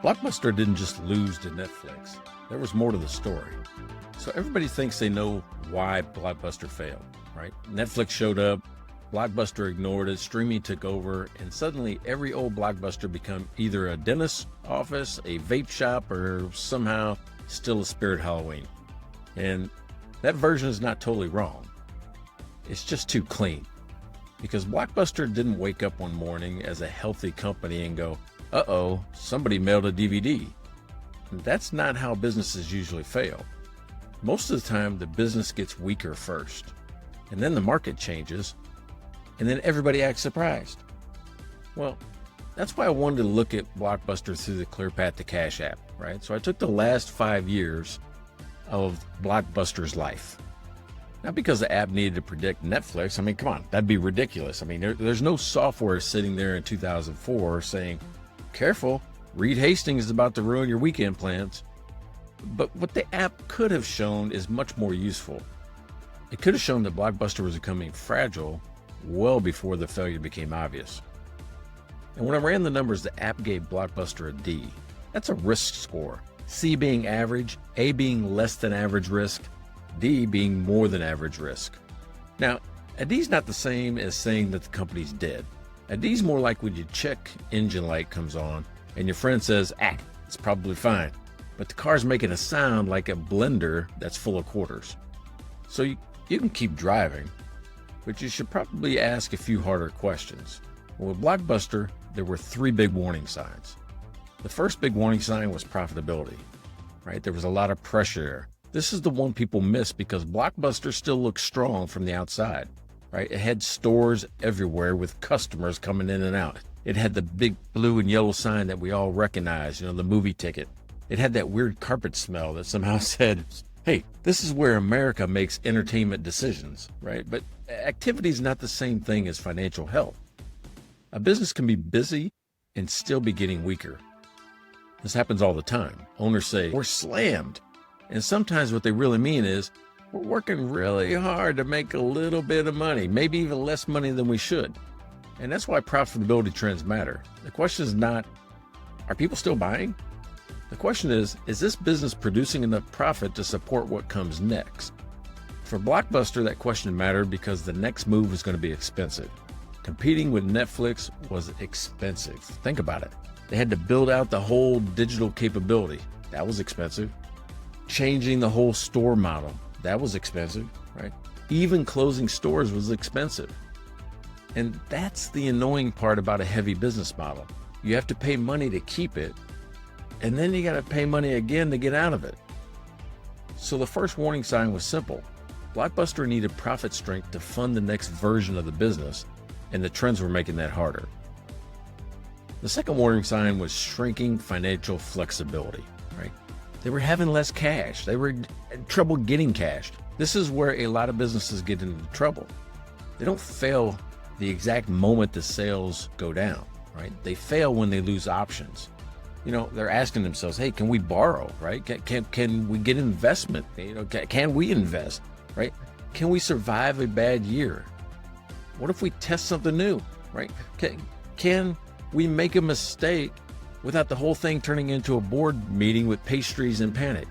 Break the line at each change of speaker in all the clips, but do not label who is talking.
Blockbuster didn't just lose to Netflix. There was more to the story. So everybody thinks they know why Blockbuster failed, right? Netflix showed up, Blockbuster ignored it, streaming took over, and suddenly every old Blockbuster became either a dentist's office, a vape shop, or somehow still a Spirit Halloween. And that version is not totally wrong. It's just too clean. Because Blockbuster didn't wake up one morning as a healthy company and go, uh-oh, somebody mailed a DVD. That's not how businesses usually fail. Most of the time, the business gets weaker first, and then the market changes, and then everybody acts surprised. Well, that's why I wanted to look at Blockbuster through the Clear Path to Cash app, right? So I took the last 5 years of Blockbuster's life. Not because the app needed to predict Netflix. I mean, come on, that'd be ridiculous. I mean, there's no software sitting there in 2004 saying, careful, Reed Hastings is about to ruin your weekend plans. But what the app could have shown is much more useful. It could have shown that Blockbuster was becoming fragile well before the failure became obvious. And when I ran the numbers, the app gave Blockbuster a D. That's a risk score. C being average, A being less than average risk, D being more than average risk. Now, a D is not the same as saying that the company's dead. A D is more like when your check engine light comes on and your friend says, it's probably fine, but the car's making a sound like a blender that's full of quarters. So you can keep driving, but you should probably ask a few harder questions. Well, with Blockbuster, there were 3 big warning signs. The first big warning sign was profitability, right? There was a lot of pressure there. This is the one people miss because Blockbuster still looks strong from the outside, right? It had stores everywhere with customers coming in and out. It had the big blue and yellow sign that we all recognize, the movie ticket. It had that weird carpet smell that somehow said, hey, this is where America makes entertainment decisions, right? But activity is not the same thing as financial health. A business can be busy and still be getting weaker. This happens all the time. Owners say, we're slammed. And sometimes what they really mean is, we're working really hard to make a little bit of money, maybe even less money than we should. And that's why profitability trends matter. The question is not, are people still buying? The question is this business producing enough profit to support what comes next? For Blockbuster, that question mattered because the next move was going to be expensive. Competing with Netflix was expensive. Think about it. They had to build out the whole digital capability. That was expensive. Changing the whole store model. That was expensive, right? Even closing stores was expensive. And that's the annoying part about a heavy business model. You have to pay money to keep it, and then you got to pay money again to get out of it. So the first warning sign was simple. Blockbuster needed profit strength to fund the next version of the business, and the trends were making that harder. The second warning sign was shrinking financial flexibility, right? They were having less cash. They were in trouble getting cash. This is where a lot of businesses get into trouble. They don't fail the exact moment the sales go down, right? They fail when they lose options. They're asking themselves, hey, can we borrow, right? Can we get investment? Can we invest, right? Can we survive a bad year? What if we test something new, right? Can we make a mistake without the whole thing turning into a board meeting with pastries and panic?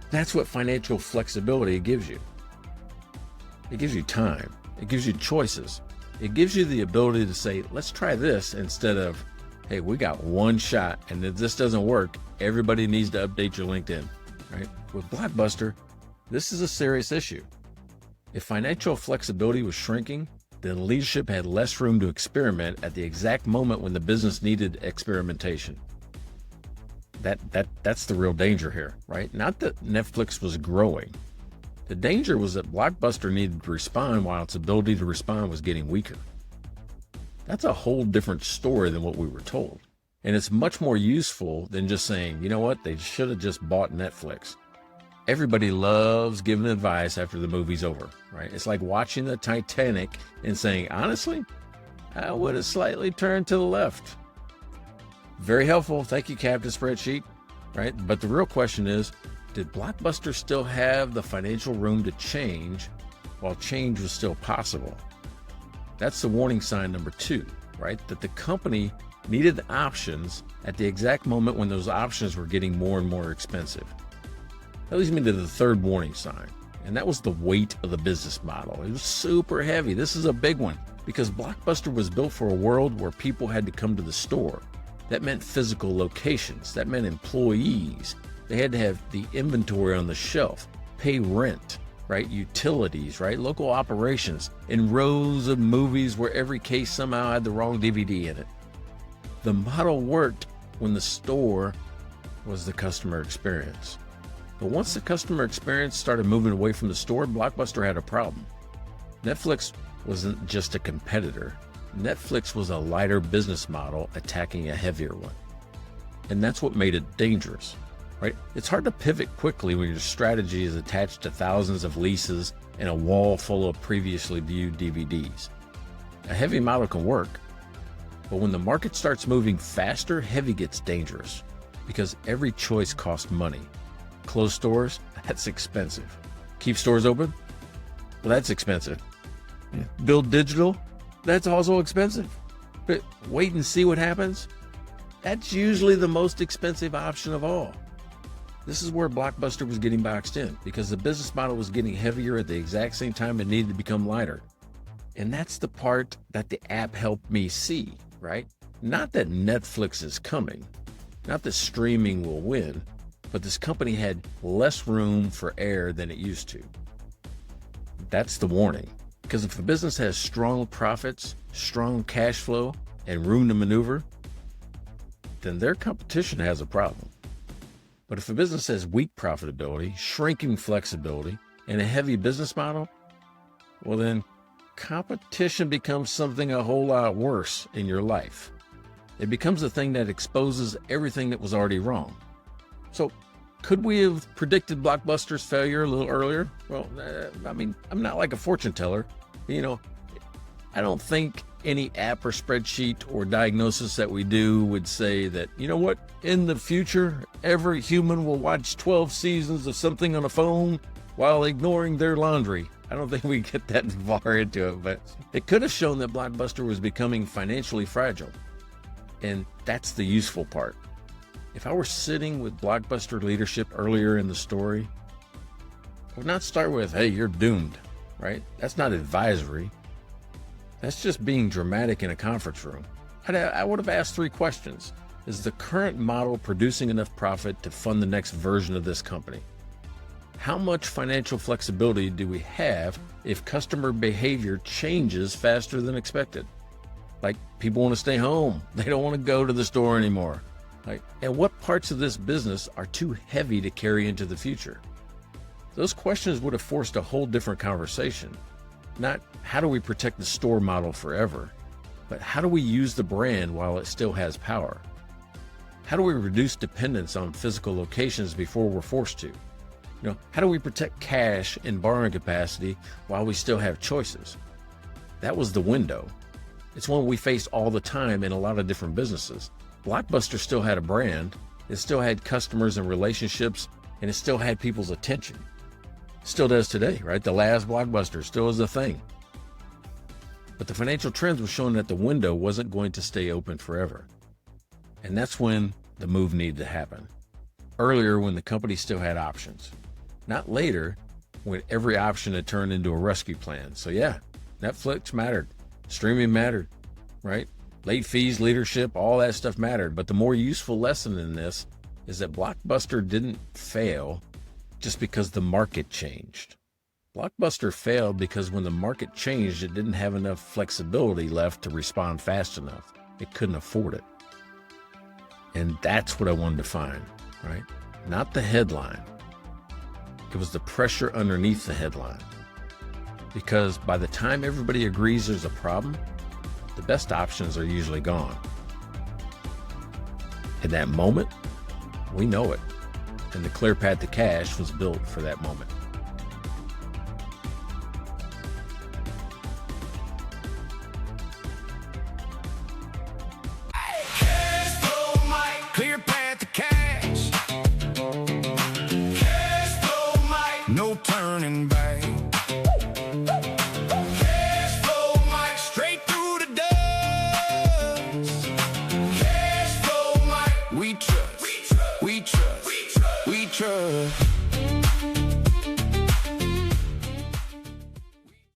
That's what financial flexibility gives you. It gives you time. It gives you choices. It gives you the ability to say, let's try this, instead of, hey, we got one shot, and if this doesn't work, everybody needs to update your LinkedIn, right? With Blockbuster, this is a serious issue. If financial flexibility was shrinking, then leadership had less room to experiment at the exact moment when the business needed experimentation. That's the real danger here, right? Not that Netflix was growing. The danger was that Blockbuster needed to respond while its ability to respond was getting weaker. That's a whole different story than what we were told. And it's much more useful than just saying, you know what, they should have just bought Netflix. Everybody loves giving advice after the movie's over, right? It's like watching the Titanic and saying, honestly, I would have slightly turned to the left. Very helpful. Thank you, Captain Spreadsheet, right? But the real question is, did Blockbuster still have the financial room to change while change was still possible? That's the warning sign number 2, right? That the company needed options at the exact moment when those options were getting more and more expensive. That leads me to the third warning sign, and that was the weight of the business model. It was super heavy. This is a big one because Blockbuster was built for a world where people had to come to the store. That meant physical locations. That meant employees. They had to have the inventory on the shelf, pay rent, right? Utilities, right? Local operations, and rows of movies where every case somehow had the wrong DVD in it. The model worked when the store was the customer experience. But once the customer experience started moving away from the store, Blockbuster had a problem. Netflix wasn't just a competitor. Netflix was a lighter business model attacking a heavier one. And that's what made it dangerous, right? It's hard to pivot quickly when your strategy is attached to thousands of leases and a wall full of previously viewed DVDs. A heavy model can work, but when the market starts moving faster, heavy gets dangerous because every choice costs money. Close stores, that's expensive. Keep stores open? Well, that's expensive. Build digital? That's also expensive. But wait and see what happens? That's usually the most expensive option of all. This is where Blockbuster was getting boxed in because the business model was getting heavier at the exact same time it needed to become lighter. And that's the part that the app helped me see, right? Not that Netflix is coming, not that streaming will win, but this company had less room for error than it used to. That's the warning. Because if a business has strong profits, strong cash flow, and room to maneuver, then their competition has a problem. But if a business has weak profitability, shrinking flexibility, and a heavy business model, well then competition becomes something a whole lot worse in your life. It becomes a thing that exposes everything that was already wrong. So could we have predicted Blockbuster's failure a little earlier? Well, I'm not like a fortune teller. I don't think any app or spreadsheet or diagnosis that we do would say that, in the future, every human will watch 12 seasons of something on a phone while ignoring their laundry. I don't think we get that far into it, but it could have shown that Blockbuster was becoming financially fragile. And that's the useful part. If I were sitting with Blockbuster leadership earlier in the story, I would not start with, hey, you're doomed, right? That's not advisory. That's just being dramatic in a conference room. I would have asked 3 questions. Is the current model producing enough profit to fund the next version of this company? How much financial flexibility do we have if customer behavior changes faster than expected? Like people want to stay home. They don't want to go to the store anymore. And what parts of this business are too heavy to carry into the future? Those questions would have forced a whole different conversation. Not how do we protect the store model forever, but how do we use the brand while it still has power? How do we reduce dependence on physical locations before we're forced to? How do we protect cash and borrowing capacity while we still have choices? That was the window. It's one we face all the time in a lot of different businesses. Blockbuster still had a brand, it still had customers and relationships, and it still had people's attention. Still does today, right? The last Blockbuster still is a thing. But the financial trends were showing that the window wasn't going to stay open forever. And that's when the move needed to happen. Earlier, when the company still had options. Not later, when every option had turned into a rescue plan. So yeah, Netflix mattered. Streaming mattered, right? Late fees, leadership, all that stuff mattered. But the more useful lesson in this is that Blockbuster didn't fail just because the market changed. Blockbuster failed because when the market changed, it didn't have enough flexibility left to respond fast enough. It couldn't afford it. And that's what I wanted to find, right? Not the headline. It was the pressure underneath the headline. Because by the time everybody agrees there's a problem, the best options are usually gone. In that moment, we know it. And the clear path to cash was built for that moment.
Clear path to cash. No turning back.